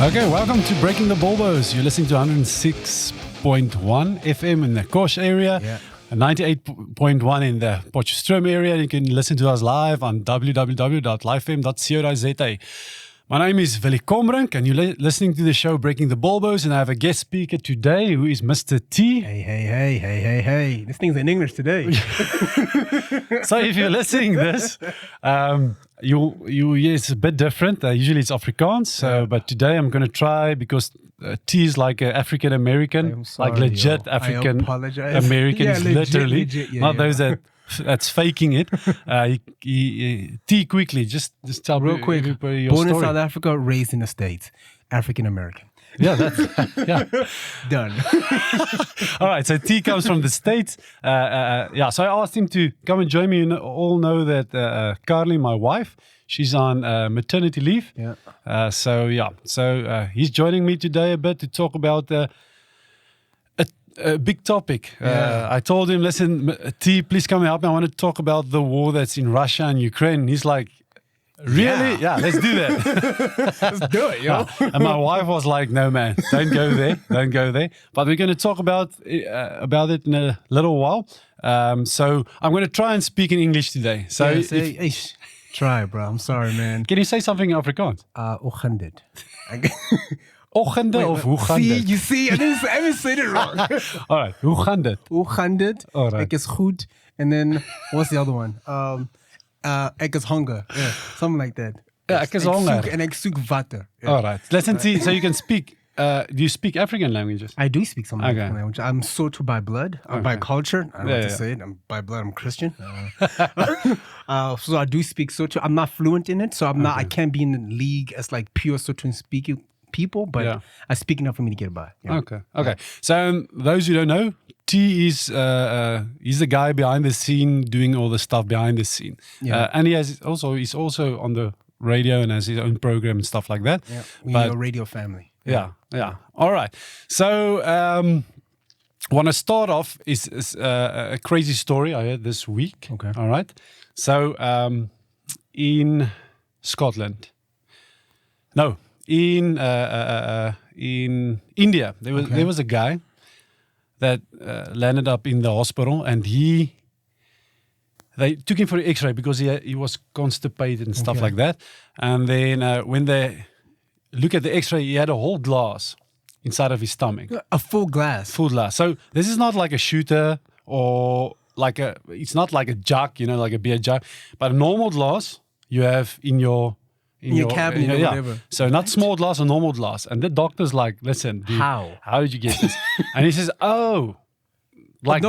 Okay, welcome to Breaking the Bulbos. You're listening to 106.1 FM in the Kosh area, and 98.1 in the Potchefstroom area. You can listen to us live on www.livefm.co.za. My name is Willie Kombrink, and you're listening to the show Breaking the Bulbos, and I have a guest speaker today who is Mr. T. Hey. This thing's in English today. So if you're listening to this, it's a bit different. Usually it's Afrikaans, but today I'm going to try because T is like an African American, like legit African Americans, literally, not those that's faking it. T, quickly, just tell real quick. your Born story. in South Africa, raised in the States, African American. Yeah, that's Done. All right, so T comes from the States. So I asked him to come and join me. You all know that Carly, my wife, she's on maternity leave. So he's joining me today a bit to talk about a big topic. I told him, listen, T, please come and help me. I want to talk about the war that's in Russia and Ukraine. And he's like, really? Yeah, let's do that. Let's do it, yo. And my wife was like, no, man, don't go there. But we're going to talk about it in a little while. So I'm going to try and speak in English today. So try, bro. I'm sorry, man. Can you say something in Afrikaans? Ochtend. Ochtende of hoe gaan dit? You see, I didn't say it wrong. All right, hoe gaan dit? Hoe gaan dit? All right. Ek is goed. And then, what's the other one? Ek is honger. Yeah, something like that. Ja, ek is honger. En ek soek water. Yeah. All right. Listen, T, so you can speak. Do you speak African languages? I do speak some African language. I'm Sotho by blood, by culture. I don't know what to say it. By blood, I'm Christian. So I do speak Sotho. I'm not fluent in it, so I'm not. I can't be in the league as like pure Sotho speaking people, but I speak enough for me to get by. Yeah. Okay. So those who don't know, T is he's the guy behind the scene doing all the stuff behind the scene, and he's also on the radio and has his own program and stuff like that. Yeah, we're a radio family. Yeah. All right. So, want to start off is a crazy story I heard this week. Okay. All right. So, in Scotland, in India, there was a guy that landed up in the hospital, and they took him for an X-ray because he was constipated and stuff like that. And then when they look at the X-ray, he had a whole glass inside of his stomach. A full glass. So this is not like a shooter or it's not like a jug, like a beer jug, but a normal glass you have in your cabinet or whatever. So not small glass, a normal glass. And the doctor's like, listen, dude, how did you get this? And he says, that. That's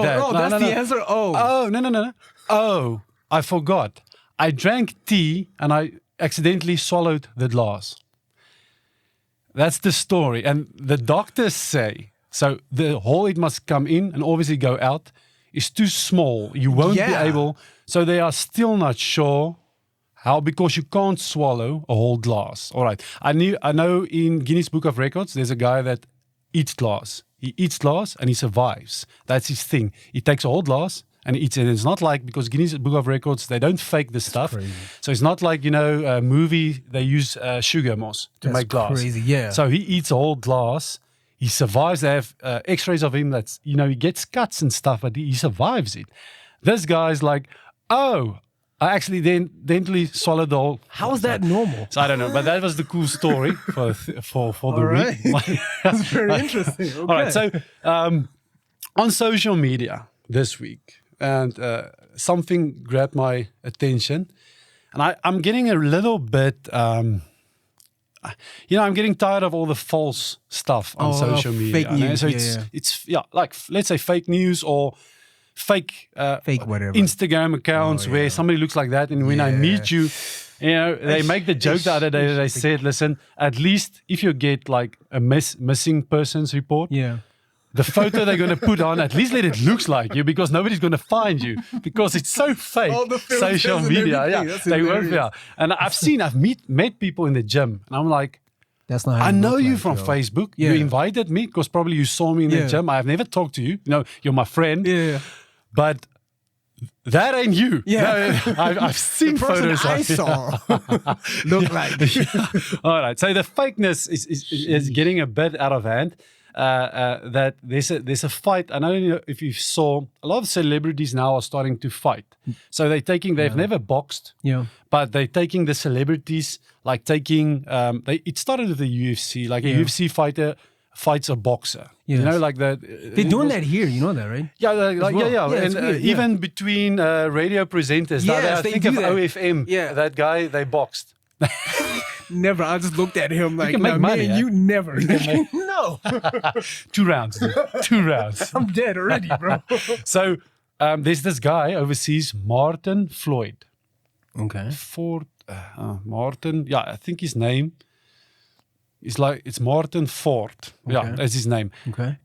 the answer. No. Oh, I forgot. I drank tea and I accidentally swallowed the glass. That's the story. And the doctors say, so the hole it must come in and obviously go out is too small. You won't be able. So they are still not sure how, because you can't swallow a whole glass. All right. I know in Guinness Book of Records, there's a guy that eats glass. He eats glass and he survives. That's his thing. He takes a whole glass and he eats it. It's not like, because Guinness Book of Records, they don't fake the stuff. Crazy. So it's not like, a movie, they use sugar moss to make glass. Crazy, yeah. So he eats a whole glass. He survives. They have x-rays of him that's, he gets cuts and stuff, but he survives it. This guy's like, I actually dentally swallowed the whole. How is that normal? So I don't know, but that was the cool story for the week. That's very interesting. Okay. All right, so on social media this week, and something grabbed my attention, and I'm getting a little bit, I'm getting tired of all the false stuff on social media. Fake news. So it's like, let's say fake news or fake whatever Instagram accounts where somebody looks like that, and when I meet you, they make the joke the other day. They said, listen, at least if you get like a missing persons report, the photo they're going to put on, at least let it look like you, because nobody's going to find you, because it's so fake. All the social media, they won't. And I've met people in the gym, and I'm like, that's not how I know you from Facebook. Yeah. You invited me because probably you saw me in the gym. I've never talked to you. You're my friend. Yeah. But That ain't you. Yeah. No, I've seen Person photos I of you. saw look like. All right. So the fakeness is getting a bit out of hand. That there's a fight. And I don't know if you saw, a lot of celebrities now are starting to fight. So they've never boxed, Yeah. but they're taking the celebrities, like taking, it started with the UFC, like a Yeah. UFC fighter fights a boxer. You Yes. know, like that. They're doing that here. You know that, right? Yeah, like, well. yeah. Yeah, it's And weird, yeah. even between radio presenters, Yes, I they think do of that. OFM, Yeah. that guy, they boxed. Never. I just looked at him like, can make "No, money, man, eh? you never." No, 2 rounds, dude. 2 rounds. I'm dead already, bro. So there's this guy overseas, Martin Floyd. Okay. Martin, yeah, I think his name is it's Martin Ford. Yeah, Okay. that's his name. Okay.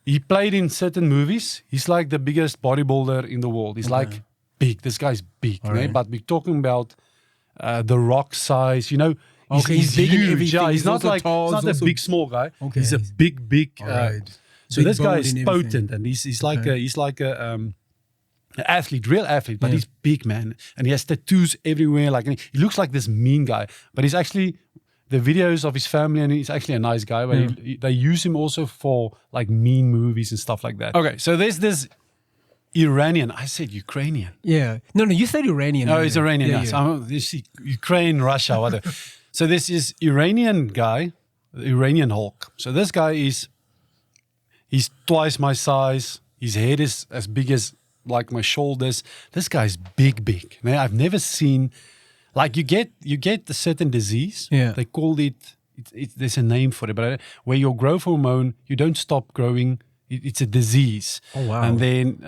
He played in certain movies. He's like the biggest bodybuilder in the world. He's like big. This guy's big, All né? right. But we're talking about the Rock size, you know. Okay, he's big in huge. everything. Yeah, He's he's not also like tall, he's not he's a also- big small guy. Okay. He's a big. All right. So Big this guy boned is and everything. potent, and he's like Okay. an athlete, real athlete, but he's big, man, and he has tattoos everywhere. Like, and he looks like this mean guy, but he's actually the videos of his family, and he's actually a nice guy. But they use him also for like mean movies and stuff like that. Okay, so there's this Iranian. I said Ukrainian. Yeah. No, you said Iranian. No, earlier. it's Iranian. Yeah, Yeah, yeah. So you see, Ukraine, Russia, whatever. So this is Iranian guy, the Iranian Hulk. So this guy he's twice my size. His head is as big as like my shoulders. This guy's big. Man, I've never seen, like you get a certain disease. Yeah. They called it. There's a name for it, but where your growth hormone, you don't stop growing. It's a disease. Oh, wow. And then,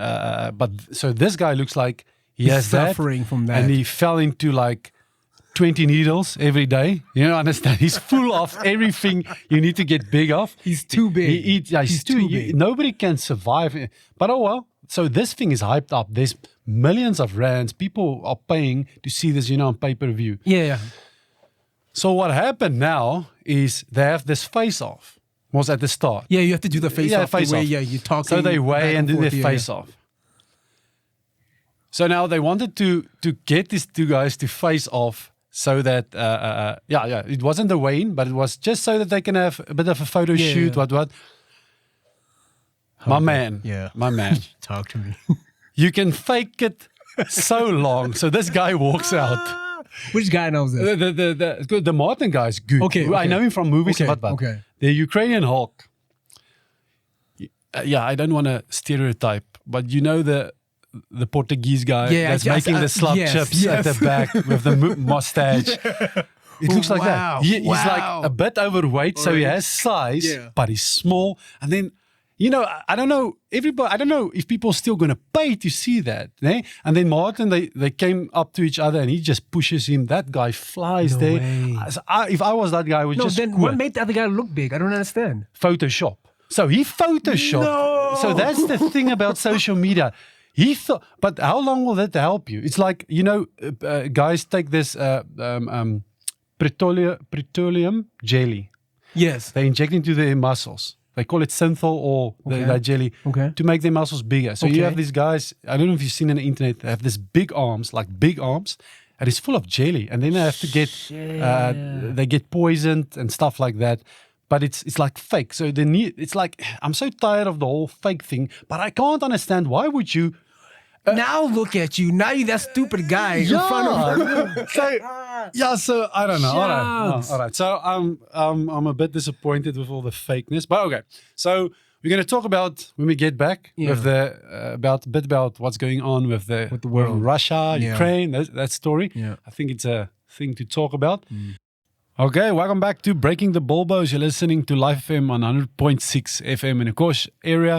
but so this guy looks like he has suffering from that. and he fell into like 20 needles every day. You know, understand? He's full of everything you need to get big of. He's too big. He eats, yeah, He's too big. Nobody can survive. But oh well. So this thing is hyped up. There's millions of rands. People are paying to see this, on pay-per-view. Yeah. So what happened now is they have this face-off. Was at the start. Yeah, you have to do the face off. face the way, off. Yeah, you talk. So they weigh and do their face off. So now they wanted to get these two guys to face off so that it wasn't the weigh-in, but it was just so that they can have a bit of a photo Yeah. shoot. What? My man. Talk to me. You can fake it so long. So this guy walks out. Which guy knows this? The Martin guy is good. Okay, I know him from movies. Okay, But okay. the Ukrainian Hulk. I don't want to stereotype, but you know the Portuguese guy Yeah, that's I- making I- the slug yes, chips at the yes. back with the mustache. It looks like Wow, that. He's like wow. a bit overweight, so he has size, Yeah. but he's small. And then, I don't know, I don't know if people are still going to pay to see that. Eh? And then Martin, they came up to each other and he just pushes him. That guy flies No there. way. If I was that guy, I would No, just then quit. what made the other guy look big? I don't understand. Photoshop. So he photoshopped. No. So that's the thing about social media. He thought, but how long will that help you? It's like, guys take this petroleum jelly. Yes. They inject into their muscles. They call it synthol or that jelly Okay. to make their muscles bigger. So you Okay. have these guys, I don't know if you've seen on the internet, they have this big arms, and it's full of jelly. And then they have to they get poisoned and stuff like that. But it's like fake. So it's like, I'm so tired of the whole fake thing, but I can't understand why would you Now look at you. Now you that stupid guy in front of So I don't know. Shucks. All right. So I'm a bit disappointed with all the fakeness, but okay. So we're going to talk about when we get back with the about what's going on with the world. with Russia, Yeah. Ukraine, that story. Yeah. I think it's a thing to talk about. Okay, welcome back to Breaking the Bulbos. You're listening to Life FM on 100.6 FM in the Kosh area.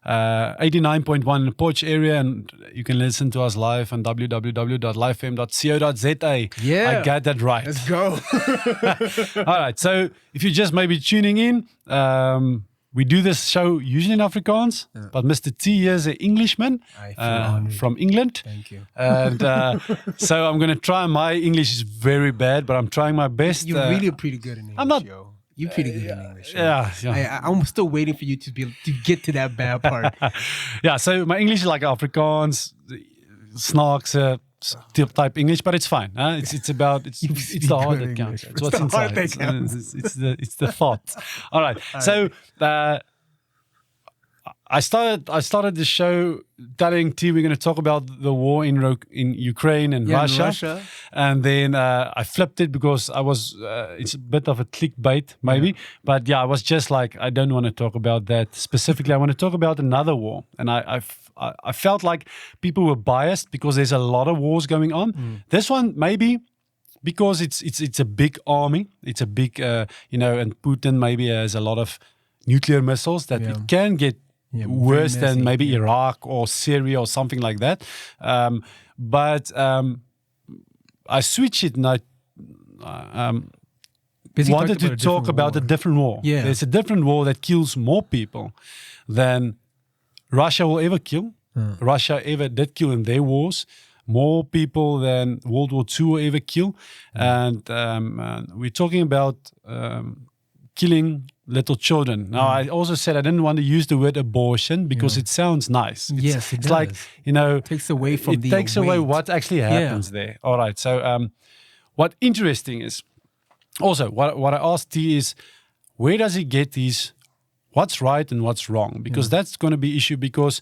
89.1 in the Potch area, and you can listen to us live on www.lifefm.co.za. Yeah. I got that right. Let's go. All right, so if you're just maybe tuning in, we do this show usually in Afrikaans, but Mr. T here is an Englishman I feel honored. from England. Thank you. And so I'm going to try. My English is very bad, but I'm trying my best. You're really pretty good in English, I'm not- yo. You're pretty good in English. yo. Yeah. I'm still waiting for you to get to that bad part. Yeah, so my English is like Afrikaans. snarks type English, but it's fine. It's about it's the heart that counts. It's what's inside. It's the thought. All right. So I started the show telling T we're going to talk about the war in Ukraine and Russia. And then I flipped it because I was it's a bit of a clickbait maybe, but I was just like, I don't want to talk about that specifically. I want to talk about another war, and I felt like people were biased because there's a lot of wars going on. This one maybe because it's a big army, it's a big and Putin maybe has a lot of nuclear missiles that it can get worse than maybe Iraq or Syria or something like that. But I switched it and I wanted to talk about a different war. Yeah. There's a different war that kills more people than Russia will ever kill. Russia ever did kill in their wars. More people than World War II will ever kill. And we're talking about killing little children. Now, I also said I didn't want to use the word abortion because it sounds nice. Yes, it it's does. like, It takes away from it takes away what actually happens there. All right. So what interesting is, also what I asked T is, where does he get these, what's right and what's wrong? Because that's going to be issue, because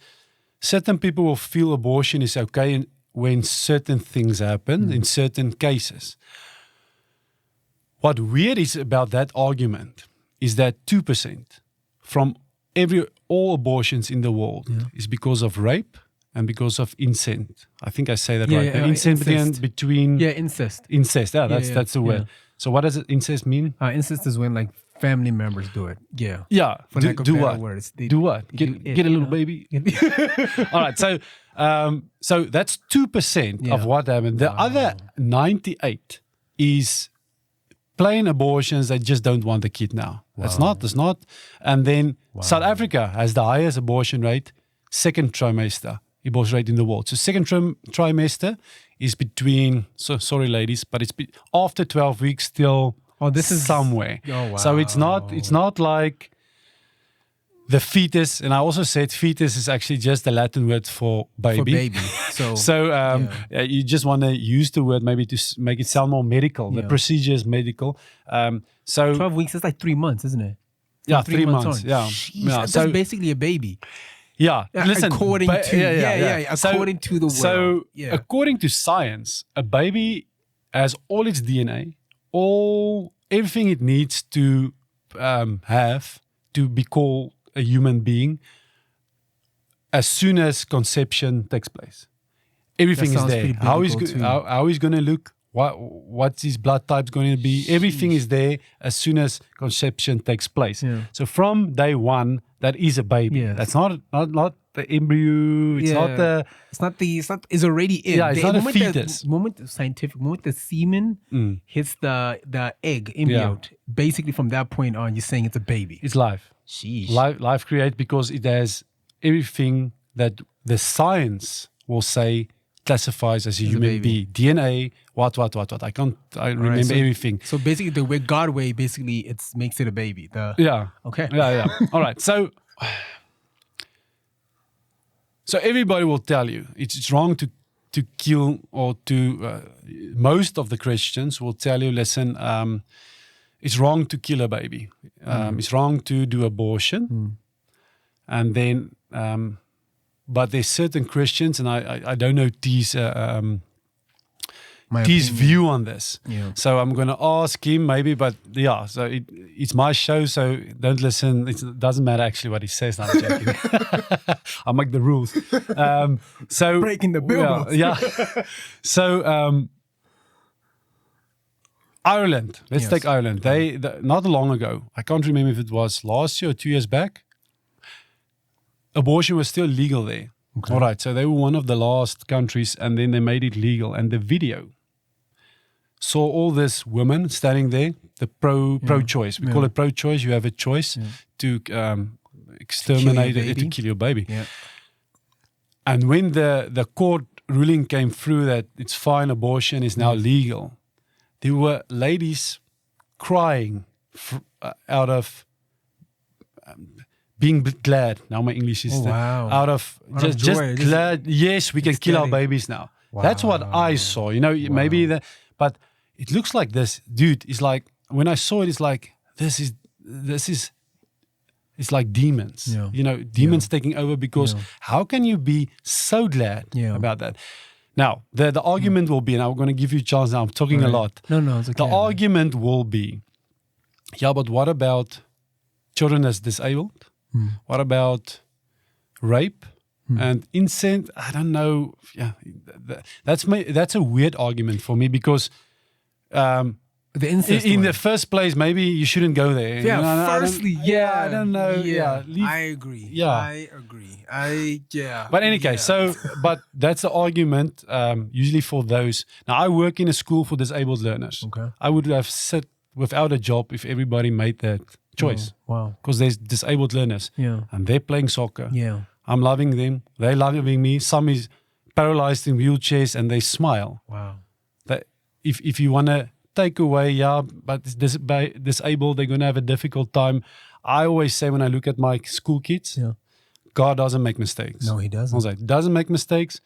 certain people will feel abortion is okay when certain things happen in certain cases. What weird is about that argument is that 2% from all abortions in the world is because of rape and because of incest. I think I say that right. Incest between incest. Incest. That's the word. Yeah. So what does incest mean? Incest is when like family members do it. Yeah. Yeah. For lack of do better what? words. Do what? Get a little baby. All right. So that's 2% of what happened. The other 98 is plain abortions that just don't want the kid now. That's not. And then South Africa has the highest abortion rate, second trimester abortion rate in the world. So second trimester is between, sorry ladies, but it's after 12 weeks still this is somewhere. Oh, wow. So it's not like the fetus, and I also said fetus is actually just the Latin word for baby. For baby. So, you just want to use the word maybe to make it sound more medical. The procedure is medical. So 12 weeks is like 3 months, isn't it? Yeah, 3 months. on. Yeah. That's basically a baby. Yeah. Listen, according to according to the world. So according to science, a baby has all its DNA, everything it needs to have to be called a human being as soon as conception takes place. Everything is there. How he's going to look, what's his blood type's going to be. Everything is there as soon as conception takes place. Yeah. So from day one, that is a baby. Yes. That's not the embryo. It's already in. Yeah, it's not a fetus. Moment the semen hits the egg embryo, basically from that point on, you're saying it's a baby. It's life. Sheesh. Life created because it has everything that the science will say classifies as a human being. DNA, what. I remember everything. So basically the way God way, basically it makes it a baby. Okay. Yeah. All right. So everybody will tell you it's wrong to kill, or to most of the Christians will tell you, listen, it's wrong to kill a baby. It's wrong to do abortion. And then, but there's certain Christians, and I don't know T's view on this. Yeah. So I'm going to ask him maybe, but so it's my show, so don't listen. It doesn't matter actually what he says. I'm joking. I make the rules. So breaking the bill. Yeah. So Ireland. Let's take Ireland. They not long ago, I can't remember if it was last year or 2 years back, abortion was still legal there. Okay. All right. So they were one of the last countries, and then they made it legal. And the video saw all these women standing there, the pro-choice. We call it pro-choice. You have a choice to exterminate it, to kill your baby. Yeah. And when the court ruling came through that it's fine, abortion is now legal, there were ladies crying out of being glad. Now my English is out of just glad. Yes, we can kill our babies now. Wow. That's what I saw. You know, maybe but it looks like this dude is like, when I saw it, it's like this is it's like demons. Yeah. You know, demons taking over, because how can you be so glad about that? Now, the argument will be, and I'm going to give you a chance now, I'm talking a lot. No, it's okay. The argument will be, yeah, but what about children that's disabled? What about rape and incest? I don't know. Yeah, that's a weird argument for me, because the incest in the first place, maybe you shouldn't go there. Yeah, you know, firstly, I don't know. Yeah, I agree. Yeah. I agree. But in any case, but that's the argument usually for those. Now, I work in a school for disabled learners. Okay. I would have sat without a job if everybody made that choice. Wow. Because there's disabled learners. Yeah. And they're playing soccer. Yeah. I'm loving them. They're loving me. Some is paralyzed in wheelchairs and they smile. Wow. That if you want to take away, but disabled, they're going to have a difficult time. I always say, when I look at my school kids, God doesn't make mistakes. No, he doesn't. I was like, doesn't make mistakes.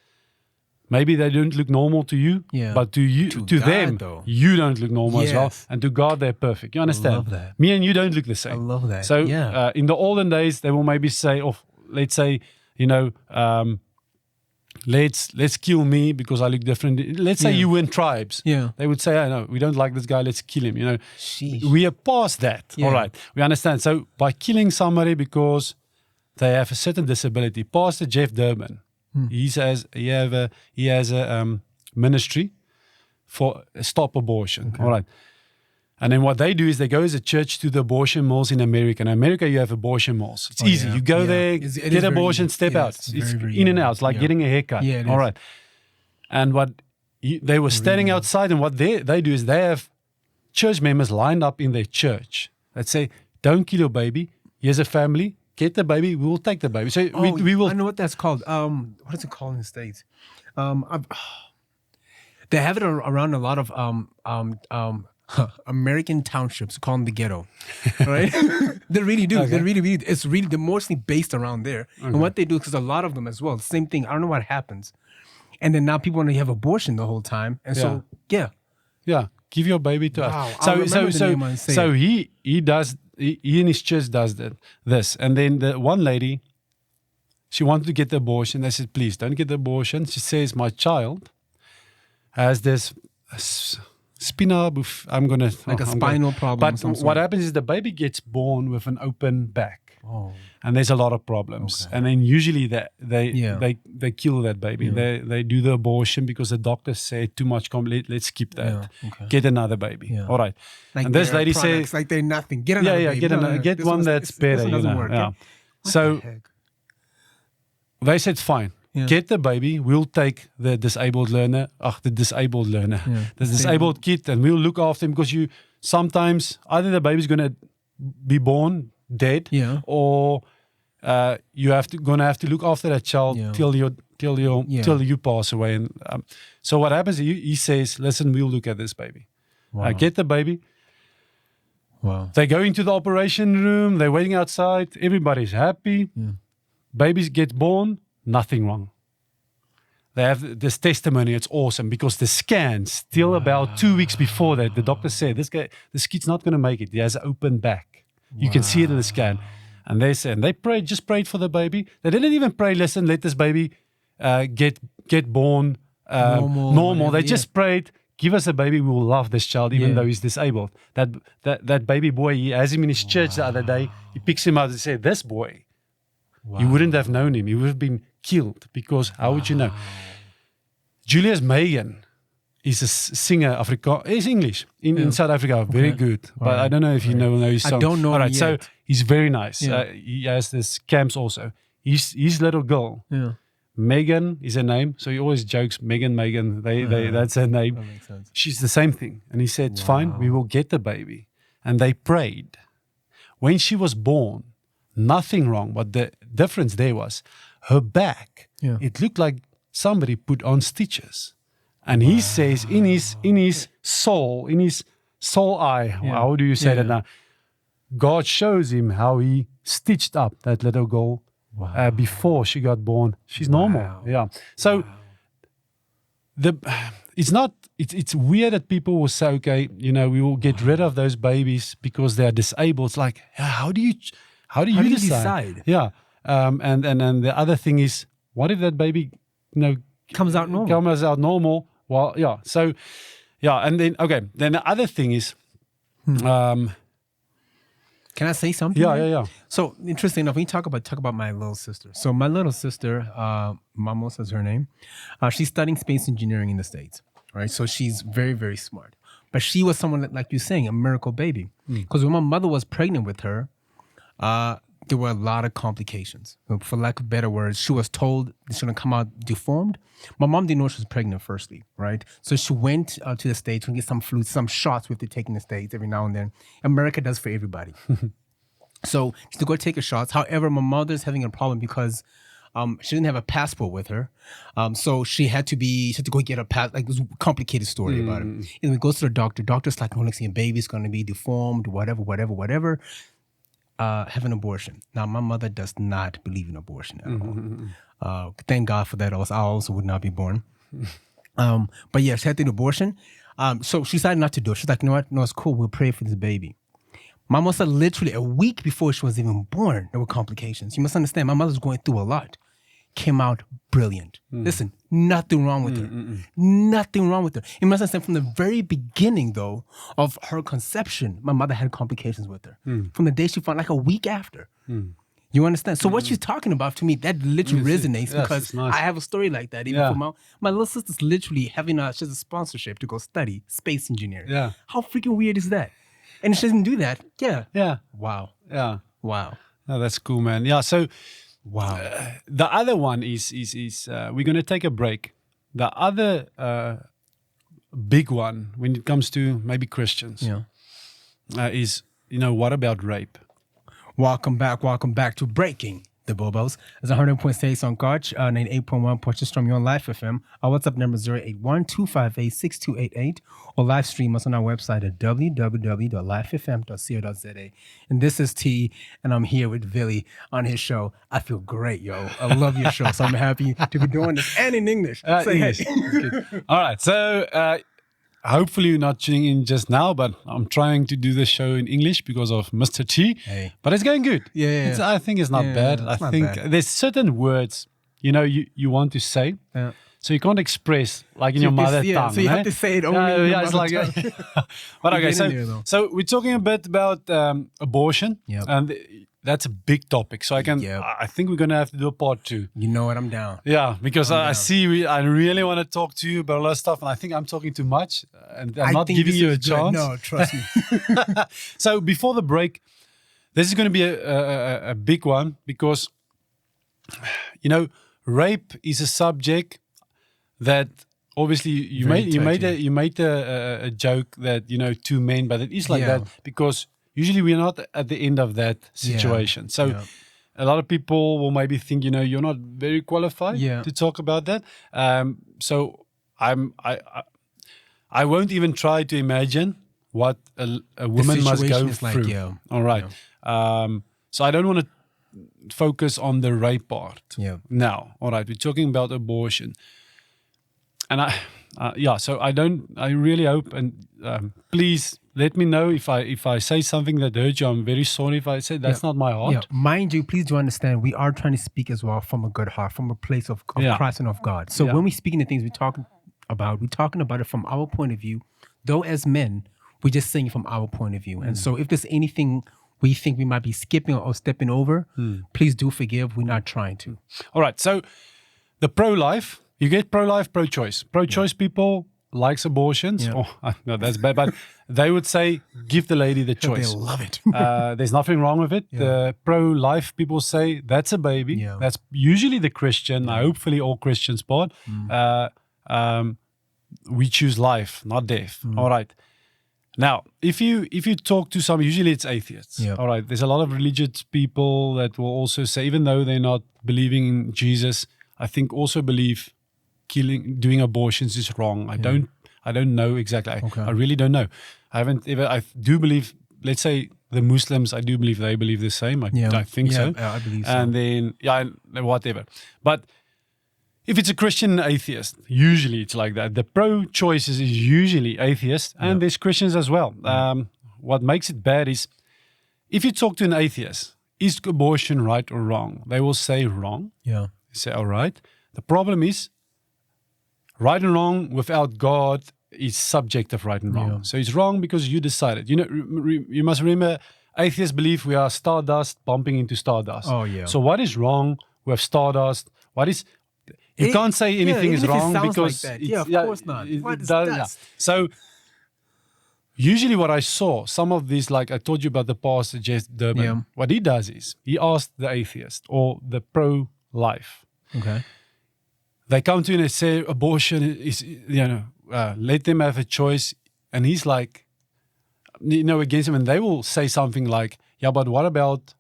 Maybe they don't look normal to you, but to God, them, though, you don't look normal as well. And to God, they're perfect. You understand? I love that. Me and you don't look the same. I love that. So in the olden days, they will maybe say, let's say, you know, let's kill me because I look different. Let's say you were in tribes. Yeah. They would say, oh, no, we don't like this guy. Let's kill him. You know, Sheesh. We are past that. All right. We understand. So by killing somebody because they have a certain disability, Pastor Jeff Durbin, he has a ministry for stop abortion. Okay. All right. And then what they do is they go as a church to the abortion mills in America. In America, you have abortion mills. It's easy. You go there, get abortion, step out. It's in and out. It's like getting a haircut. Yeah, all right. And what they were standing outside, and what they do is they have church members lined up in their church that say, don't kill your baby. Here's a family. Get the baby. We will take the baby. So we will. I know what that's called. What is it called in the States? They have it around a lot of American townships, call them the ghetto, right? They really do. Okay. They really. They're mostly based around there. Okay. And what they do, because a lot of them as well, same thing. I don't know what happens, and then now people want to have abortion the whole time, and so give your baby to us. So he does. He in his church does this, and then the one lady, she wanted to get the abortion. They said, please don't get the abortion. She says, my child has this spinal, I'm going to... Like a spinal problem. But what happens is the baby gets born with an open back. Oh. And there's a lot of problems. Okay. And then usually they kill that baby. Yeah. They do the abortion because the doctors say too much, let's skip that. Yeah. Okay. Get another baby. Yeah. All right. Like, and this lady says... Like they're nothing. Get another baby. Get one that's better. This one doesn't work. Yeah. So they said, fine. Yeah. Get the baby, we'll take the disabled learner, the disabled kid, and we'll look after him, because sometimes either the baby's going to be born dead, or you're going to have to look after that child till you pass away. And so what happens? He says, "Listen, we'll look at this baby. Wow. Get the baby." Wow. They go into the operation room. They're waiting outside. Everybody's happy. Yeah. Babies get born. Nothing wrong. They have this testimony. It's awesome, because the scan still about 2 weeks before that, the doctor said, this kid's not going to make it. He has an open back. You can see it in the scan. And they said, and they just prayed for the baby. They didn't even pray, listen, let this baby get born normal. They just prayed, give us a baby, we will love this child, even though he's disabled. That baby boy, he has him in his church the other day. He picks him out and said, this boy, you wouldn't have known him. He would have been killed, because how would you know? Julius Megan is a singer. He's English in South Africa, very good. But I don't know if you know his song. I don't know. All right, yet. So he's very nice. Yeah. He has this camps also. His little girl, Megan is her name. So he always jokes, Megan. That's her name. That makes sense. She's the same thing. And he said, it's fine. We will get the baby. And they prayed. When she was born, nothing wrong. But the difference there was her back. Yeah. It looked like somebody put on stitches. And he says in his soul eye, how do you say that now? God shows him how he stitched up that little girl before she got born. She's normal. Yeah. So it's weird that people will say, okay, you know, we will get rid of those babies because they are disabled. It's like, how do you decide? Yeah. And the other thing is, what if that baby, you know, comes out normal? Well, yeah. So, yeah. And then, okay. Then the other thing is, can I say something? Yeah. So interesting enough, when you talk about my little sister. So my little sister, Mamos is her name. She's studying space engineering in the States, right? So she's very, very smart. But she was someone that, like you're saying, a miracle baby. Because when my mother was pregnant with her, there were a lot of complications. For lack of better words, she was told she's going to come out deformed. My mom didn't know she was pregnant, firstly, right? So she went to the States and get some flu, some shots with the taking the States every now and then. America does for everybody. So she had to go take her shots. However, my mother's having a problem because she didn't have a passport with her. So she had to go get a passport. Like, it was a complicated story about it. And we go to the doctor. Doctor's like, well, your baby's going to be deformed, whatever. Have an abortion. Now, my mother does not believe in abortion at all. Thank God for that. I also would not be born. But yeah, she had the abortion. So she decided not to do it. She's like, you know what? No, it's cool. We'll pray for this baby. My mother said literally a week before she was even born, there were complications. You must understand, my mother's going through a lot. Came out brilliant. Listen, nothing wrong with her. Nothing wrong with her. You must understand, from the very beginning, though, of her conception, my mother had complications with her. From the day she found, like a week after. You understand? So what she's talking about, to me, that literally resonates because nice. I have a story like that. Even for my little sister's literally having she has a sponsorship to go study space engineering. Yeah. How freaking weird is that? And she doesn't do that. Yeah. Wow. Yeah. Wow. Oh, that's cool, man. Yeah. So, wow. The other one is we're going to take a break. The other big one when it comes to maybe Christians is, you know, what about rape? Welcome back to Breaking the Bobos. It's 100.6 on Koch, 98.1 Potchefstroom on Live FM. Our WhatsApp number is 081-258-6288, or live stream us on our website at www.livefm.co.za. And this is T, and I'm here with Billy on his show. I feel great, yo. I love your show, so I'm happy to be doing this, and in English. Say English. hey. All right, so hopefully you're not tuning in just now, but I'm trying to do the show in English because of Mr. T. Hey. But it's going good. Yeah. I think it's not bad. I think there's certain words, you know, you want to say. Yeah. So you can't express like in your mother tongue. So you have to say it only in your mother tongue. But okay, so we're talking a bit about abortion. Yep. And that's a big topic. So I think we're going to have to do a part 2. You know what? I'm down. Yeah, because I see I really want to talk to you about a lot of stuff, and I think I'm talking too much, and I'm not giving you a chance. No, trust me. So before the break, this is going to be a big one because, you know, rape is a subject that obviously you made a joke that, you know, 2 men, but it is like that because usually we're not at the end of that situation. So a lot of people will maybe think, you know, you're not very qualified to talk about that. So I won't even try to imagine what a woman must go through. Like, all right. So I don't want to focus on the rape part now. All right. We're talking about abortion. And so I really hope, and please let me know if I say something that hurt you. I'm very sorry if I say that's not my heart. Yeah. Mind you, please do understand, we are trying to speak as well from a good heart, from a place of Christ and of God. So when we speak in the things we're talking about it from our point of view. Though as men, we're just saying from our point of view. And so if there's anything we think we might be skipping or stepping over, please do forgive. We're not trying to. All right. So the pro-life, you get pro-life, pro-choice. Pro-choice people likes abortions. Oh, no, that's bad. But they would say, give the lady the choice. They love it. There's nothing wrong with it. The pro-life people say, that's a baby. Yeah. That's usually the Christian, hopefully all Christians part. We choose life, not death. All right. Now, if you talk to some, usually it's atheists. Yeah. All right. There's a lot of religious people that will also say, even though they're not believing in Jesus, I think also believe doing abortions is wrong. I don't know exactly. I really don't know. I do believe, let's say the Muslims, I do believe they believe the same. I think so. Yeah, I believe so. And then, whatever. But if it's a Christian atheist, usually it's like that. The pro-choices is usually atheist, and there's Christians as well. What makes it bad is if you talk to an atheist, is abortion right or wrong? They will say wrong. Yeah. They say, all right. The problem is right and wrong without God is subjective right and wrong. Yeah. So it's wrong because you decided. You know, you must remember, atheists believe we are stardust bumping into stardust. Oh, yeah. So what is wrong with stardust? What is... You can't say anything is wrong because... Like that. Of course not. What is dust? So usually what I saw, some of these, like I told you about the pastor, Jess Durbin, what he does is he asked the atheist or the pro-life. Okay. They come to him and say abortion is, let them have a choice. And he's like, against him. And they will say something like, yeah, but what about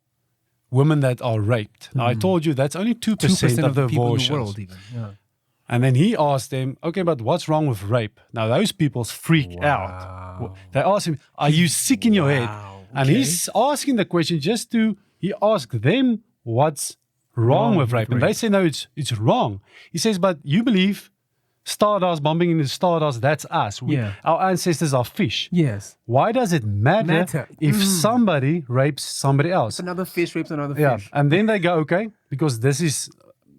women that are raped? Now, I told you that's only 2% of the people abortions. in the world even. Yeah. And then he asked them, okay, but what's wrong with rape? Now, those people freak out. They ask him, are you sick in your head? And he's asking the question he asked them what's wrong with rape. And they say, no, it's wrong. He says, but you believe stardust, bumping into stardust, that's us. Our ancestors are fish. Yes. Why does it matter if somebody rapes somebody else? If another fish rapes another fish. And then they go, okay, because this is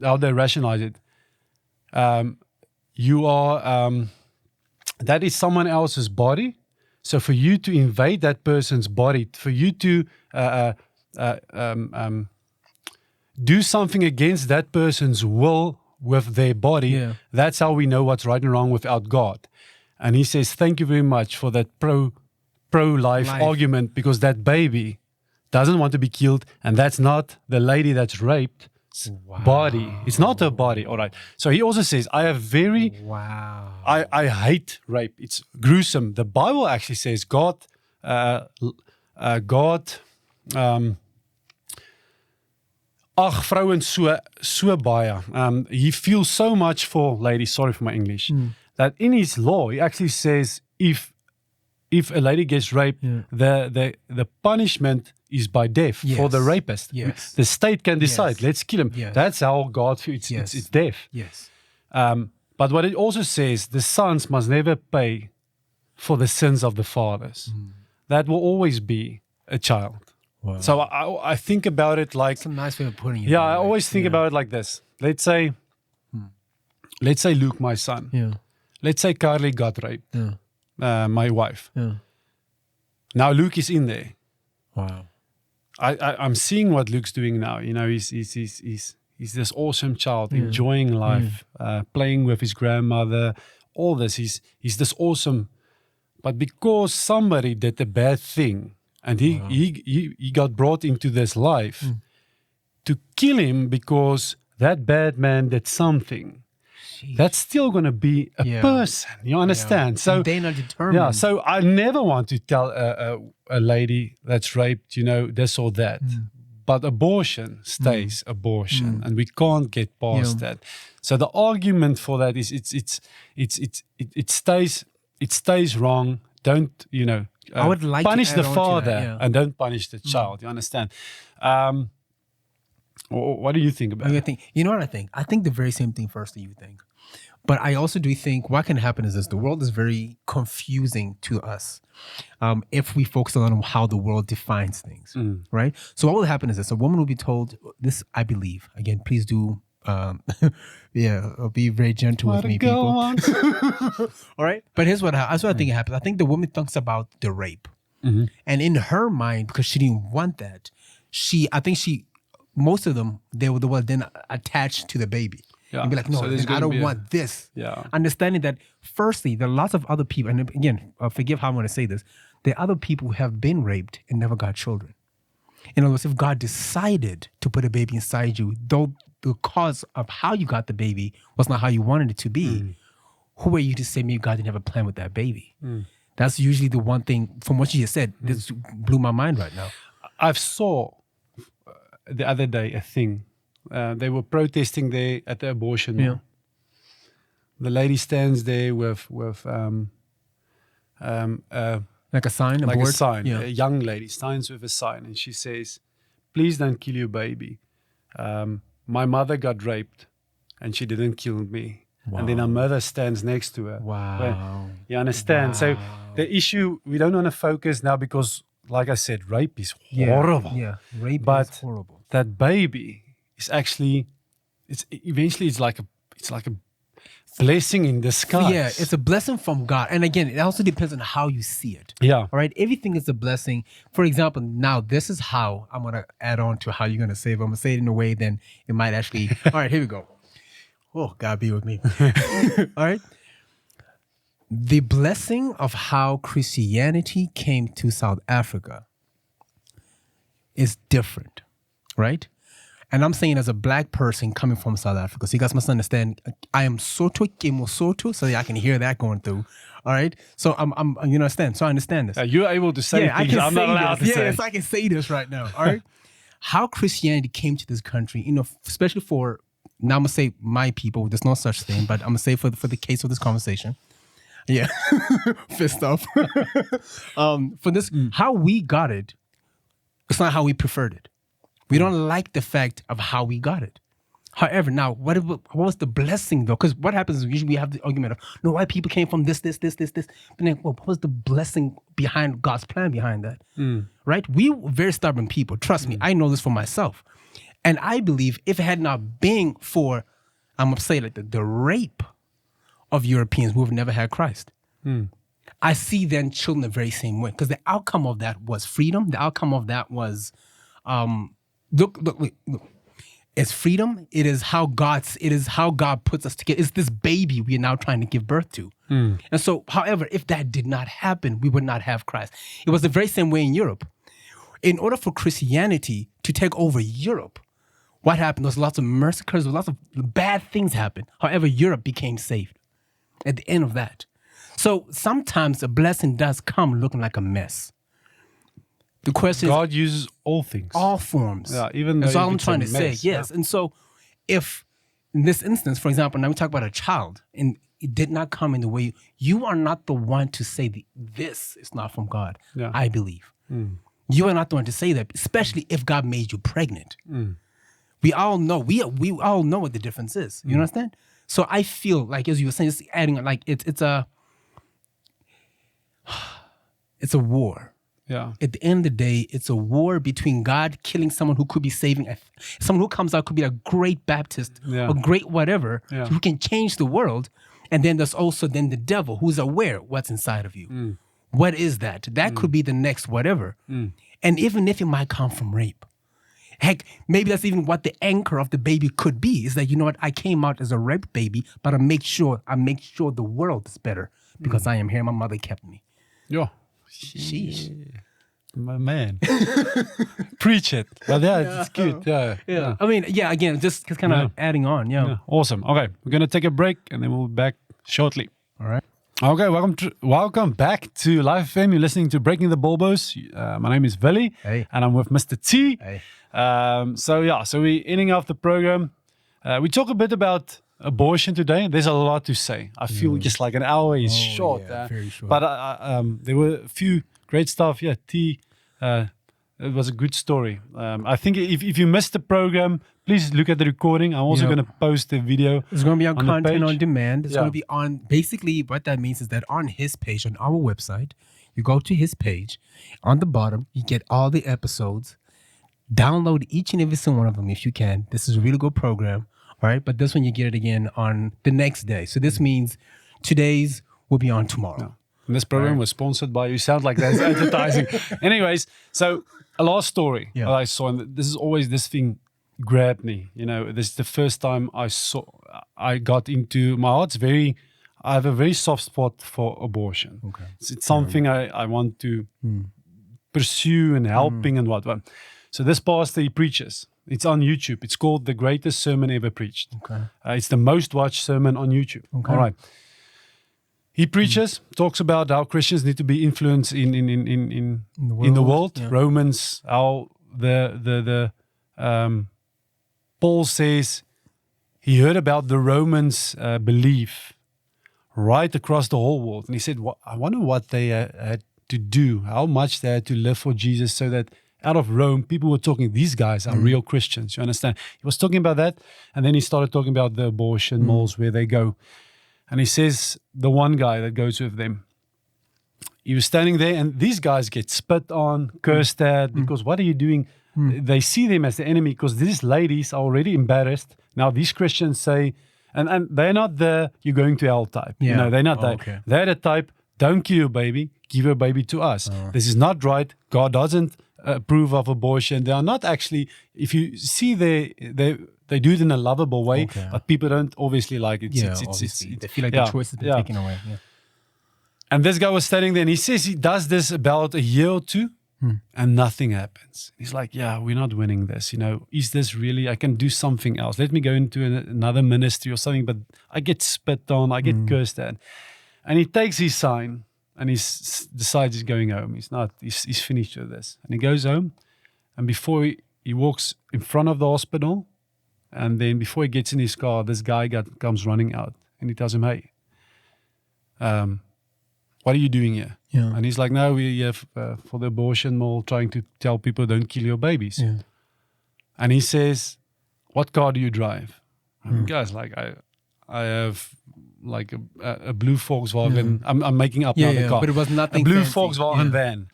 how they rationalize it. That is someone else's body. So for you to invade that person's body, for you to do something against that person's will with their body, that's how we know what's right and wrong without God. And he says, thank you very much for that pro-life argument, because that baby doesn't want to be killed, and that's not the lady that's raped. Body. It's not her body. All right. So he also says, I hate rape. It's gruesome. The Bible actually says God vrouens so baie. He feels so much for ladies, sorry for my English, that in his law, he actually says if a lady gets raped, the punishment is by death for the rapist. Yes. The state can decide, let's kill him. Yes. That's how God feels. It's death. Yes. But what it also says, the sons must never pay for the sins of the fathers. That will always be a child. Wow. So I think about it like... That's a nice way of putting it. Yeah, I always think about it like this. Let's say Luke, my son. Yeah. Let's say Carly got raped. Yeah. My wife. Yeah. Now Luke is in there. Wow. I'm seeing what Luke's doing now. You know, he's this awesome child, enjoying life, playing with his grandmother, all this. He's this awesome. But because somebody did a bad thing, and he got brought into this life to kill him because that bad man did something. That's still going to be a person. You understand? So they're not determined. Yeah. So I never want to tell a lady that's raped, this or that. But abortion stays abortion, and we can't get past that. So the argument for that is it stays wrong. Don't I would like punish to the add on to father that, and don't punish the child. You understand? What do you think about it? You know what I think? I think the very same thing first that you think. But I also do think what can happen is this. The world is very confusing to us if we focus a lot on how the world defines things, right? So what will happen is this. A woman will be told this, I believe. Again, please do, be very gentle with me, people. All right? But here's what I think happens. I think the woman thinks about the rape. And in her mind, because she didn't want that, most of them, they were then attached to the baby. Yeah. And be like, no, so I don't want this. Yeah. Understanding that, firstly, there are lots of other people, and again, forgive how I'm going to say this, there are other people who have been raped and never got children. In other words, if God decided to put a baby inside you, though the cause of how you got the baby was not how you wanted it to be, who are you to say maybe God didn't have a plan with that baby? That's usually the one thing, from what you just said, this blew my mind right now. I saw the other day a thing. They were protesting there at the abortion. Yeah. The lady stands there with A Like a sign, a like board? a sign. Yeah. A young lady signs with a sign, and she says, "Please don't kill your baby. My mother got raped, and she didn't kill me." And then her mother stands next to her. Wow. You understand? So the issue, we don't want to focus now because, like I said, rape is horrible. Yeah, rape But is horrible. that baby is actually, it's eventually it's like a blessing in disguise. Yeah, it's a blessing from God. And again, it also depends on how you see it. Yeah. All right. Everything is a blessing. For example, now this is how I'm going to add on to how you're going to say it. I'm going to say it in a way then it might actually. All right, here we go. Oh, God be with me. All right. The blessing of how Christianity came to South Africa is different, right? And I'm saying as a black person coming from South Africa, so you guys must understand, I am Soto Kemosoto, so I can hear that going through. All right, so I'm you understand? So I understand this. You're able to say things I'm not allowed to say. Yes, I can say this right now. All right, how Christianity came to this country, especially for now, I'm gonna say my people. There's no such thing, but I'm gonna say for the case of this conversation. Yeah, fist up. For this, how we got it, it's not how we preferred it. We don't like the fact of how we got it. However, now, what was the blessing, though? Because what happens is usually we have the argument of, no, white people came from this. But then, what was the blessing behind God's plan behind that? Right? We were very stubborn people. Trust me, I know this for myself. And I believe if it had not been for, I'm going to say like the rape of Europeans, we would have never had Christ. I see then children the very same way. Because the outcome of that was freedom. The outcome of that was... Look. It's freedom. It is how God puts us together. It's this baby we are now trying to give birth to. And so, however, if that did not happen, we would not have Christ. It was the very same way in Europe. In order for Christianity to take over Europe, what happened? There was lots of massacres, lots of bad things happened. However, Europe became saved at the end of that. So sometimes a blessing does come looking like a mess. The question God uses all things. All forms. Yeah, even though that's all I'm it's a trying to say. mess, Yes. yeah. And so if in this instance, for example, now we talk about a child and it did not come in the way you are not the one to say this is not from God. Yeah. I believe. You are not the one to say that, especially if God made you pregnant. We all know, we all know what the difference is. You understand? So I feel like, as you were saying, it's adding like it's a war. Yeah. At the end of the day, it's a war between God killing someone who could be saving, someone who comes out could be a great Baptist, Yeah. a great whatever, Yeah. who can change the world. And then there's also then the devil who's aware what's inside of you. What is that? That could be the next whatever. And even if it might come from rape, heck, maybe that's even what the anchor of the baby could be, is that, you know what, I came out as a rape baby, but I make sure the world is better because I am here. My mother kept me. Yeah. Sheesh. My man. Preach it. But yeah, it's good. Yeah. I mean, yeah, again, just kind of adding on. Yeah. Awesome. Okay. We're going to take a break and then we'll be back shortly. All right. Okay. Welcome back to Life FM. You're listening to Breaking the Bulbos. My name is Willie. Hey. And I'm with Mr. T. Hey. So we're ending off the program. We talk a bit about abortion today. There's a lot to say. I feel just like an hour is short. yeah, very short. But there were a few great stuff. Yeah, T. It was a good story. I think if you missed the program, please look at the recording. I'm also Yeah. going to post the video. It's going to be on the content page. on demand. It's Yeah. going to be on, basically what that means is that on his page, on our website, you go to his page. On the bottom, you get all the episodes. Download each and every single one of them if you can. This is a really good program. All right. But this one, you get it again on the next day. So this means today's will be on tomorrow. And this program was sponsored by, you sound like that's advertising. Anyways, so a last story Yeah. that I saw, and this is always, this thing grabbed me. You know, this is the first time I got into, my heart's I have a very soft spot for abortion. Okay. It's something I want to pursue and helping and what. So this pastor, he preaches. It's on YouTube. It's called The Greatest Sermon Ever Preached. Okay. It's the most watched sermon on YouTube. Okay. All right. He preaches, talks about how Christians need to be influenced in the world. Yeah. Romans, how the Paul says he heard about the Romans' belief right across the whole world, and he said, "I wonder what they had to do, how much they had to live for Jesus, so that out of Rome, people were talking, these guys are real Christians. You understand? He was talking about that, and then he started talking about the abortion malls where they go. And he says, the one guy that goes with them, he was standing there, and these guys get spit on, cursed at, because what are you doing? They see them as the enemy because these ladies are already embarrassed. Now these Christians say, and they're not the you're going to hell type. Yeah. You know, they're not that. Okay. They're the type, don't kill your baby, give your baby to us. This is not right. God doesn't approve of abortion. They are not actually, if you see they do it in a lovable way, but people don't obviously like it. They feel like the choice has been taken away. Yeah. And this guy was standing there, and he says he does this about a year or two, and nothing happens. He's like, yeah, we're not winning this. You know, is this really, I can do something else. Let me go into another ministry or something, but I get spit on, I get cursed at. And he takes his sign, and he decides he's going home. He's finished with this. And he goes home, and before he walks in front of the hospital, and then before he gets in his car, this guy comes running out, and he tells him, hey, what are you doing here? Yeah. And he's like, no, we have for the abortion mall trying to tell people don't kill your babies. Yeah. And he says, what car do you drive? And the guy's like, I have like a blue Volkswagen. I'm making up now the car. But it was nothing a blue fancy. Volkswagen van.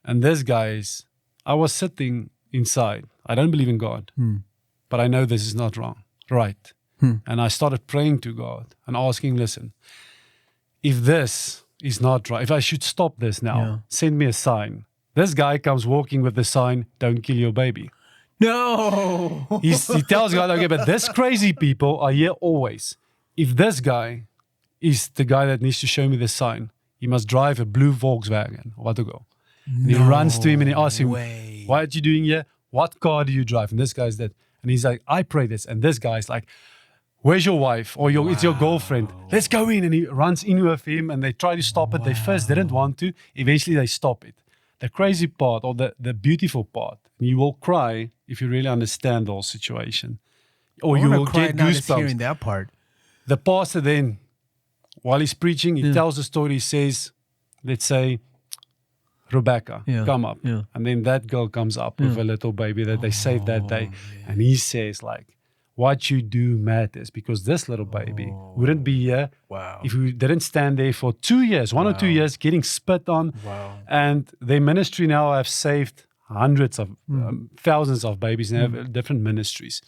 And this guy's, I was sitting inside. I don't believe in God, but I know this is not right. And I started praying to God and asking, listen, if this is not right, if I should stop this now, send me a sign. This guy comes walking with the sign, don't kill your baby. No. He tells God, okay, but this crazy people are here always. If this guy is the guy that needs to show me the sign, he must drive a blue Volkswagen or what to go. And he runs to him and he asks him, why are you doing here? What car do you drive? And this guy's that. And he's like, I pray this. And this guy's like, where's your wife? Or it's your girlfriend. Let's go in. And he runs in with him and they try to stop it. They first didn't want to. Eventually they stop it. The crazy part or the beautiful part, and you will cry if you really understand the whole situation. Or you will get goosebumps. Hearing that part. The pastor then, while he's preaching, he tells the story. He says, let's say, Rebecca, come up. Yeah. And then that girl comes up with a little baby that they saved that day. And he says like, what you do matters because this little baby wouldn't be here if we didn't stand there for 2 years, 1 or 2 years, getting spit on. And their ministry now have saved hundreds of thousands of babies and have different ministries.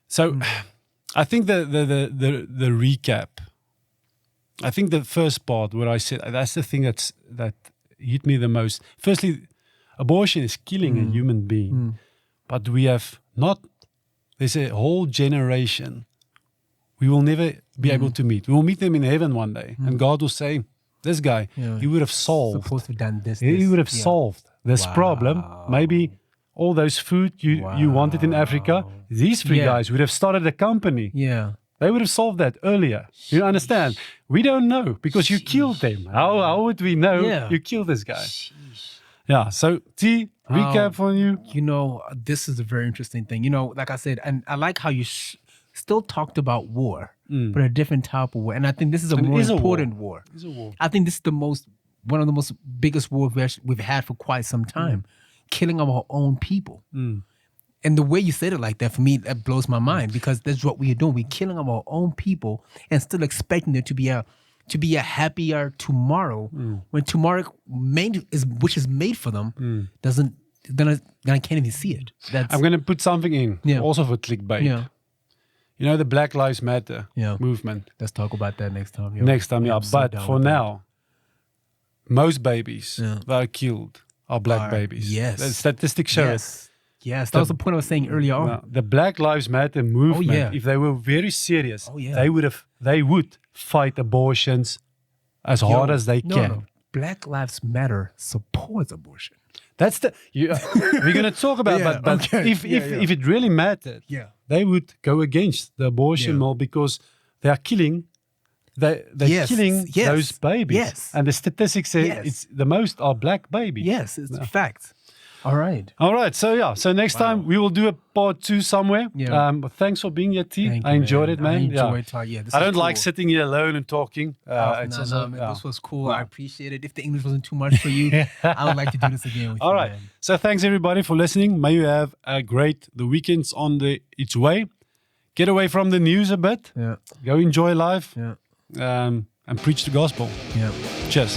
So I think the recap, I think the first part where I said that's the thing that hit me the most. Firstly, abortion is killing a human being, but we have not. There's a whole generation we will never be able to meet. We will meet them in heaven one day, and God will say, "This guy, he would have solved. Supposed to have done this. He would have solved this problem. Maybe all those food you wanted in Africa. These three guys would have started a company. Yeah." They would have solved that earlier. You understand? We don't know because you killed them. How would we know you killed this guy? Yeah. So, T, recap on you. You know, this is a very interesting thing. You know, like I said, and I like how you still talked about war, but a different type of war. And I think this is a more important war. It's a war. I think this is one of the most biggest wars we've had for quite some time. Killing of our own people. And the way you said it like that, for me, that blows my mind because that's what we are doing. We're killing our own people and still expecting there to be a happier tomorrow when tomorrow which is made for them doesn't. Then I can't even see it. I'm going to put something in also for clickbait. Yeah. You know the Black Lives Matter movement. Let's talk about that next time. Next time, But for now, most babies that are killed are black babies. Yes. The statistics show it. Yes, that was the point I was saying earlier on. The Black Lives Matter movement, if they were very serious, they would fight abortions as hard as they can. No. Black Lives Matter supports abortion. That's we're going to talk about, but if it really mattered, they would go against the abortion law because they are killing. They're killing those babies. Yes. And the statistics say it's the most are black babies. Yes, it's a fact. All right. All right. So yeah. So next time we will do a part 2 somewhere. Yeah. But thanks for being here, T. Thank I you, enjoyed it, man. I enjoyed it. Yeah, this I is don't like cool. sitting here alone and talking. It's No, also, man, this was cool. I appreciate it. If the English wasn't too much for you, I would like to do this again with you. All right. Man. So thanks everybody for listening. May you have a great. The weekend's on its way. Get away from the news a bit. Yeah. Go enjoy life. Yeah. And preach the gospel. Yeah. Cheers.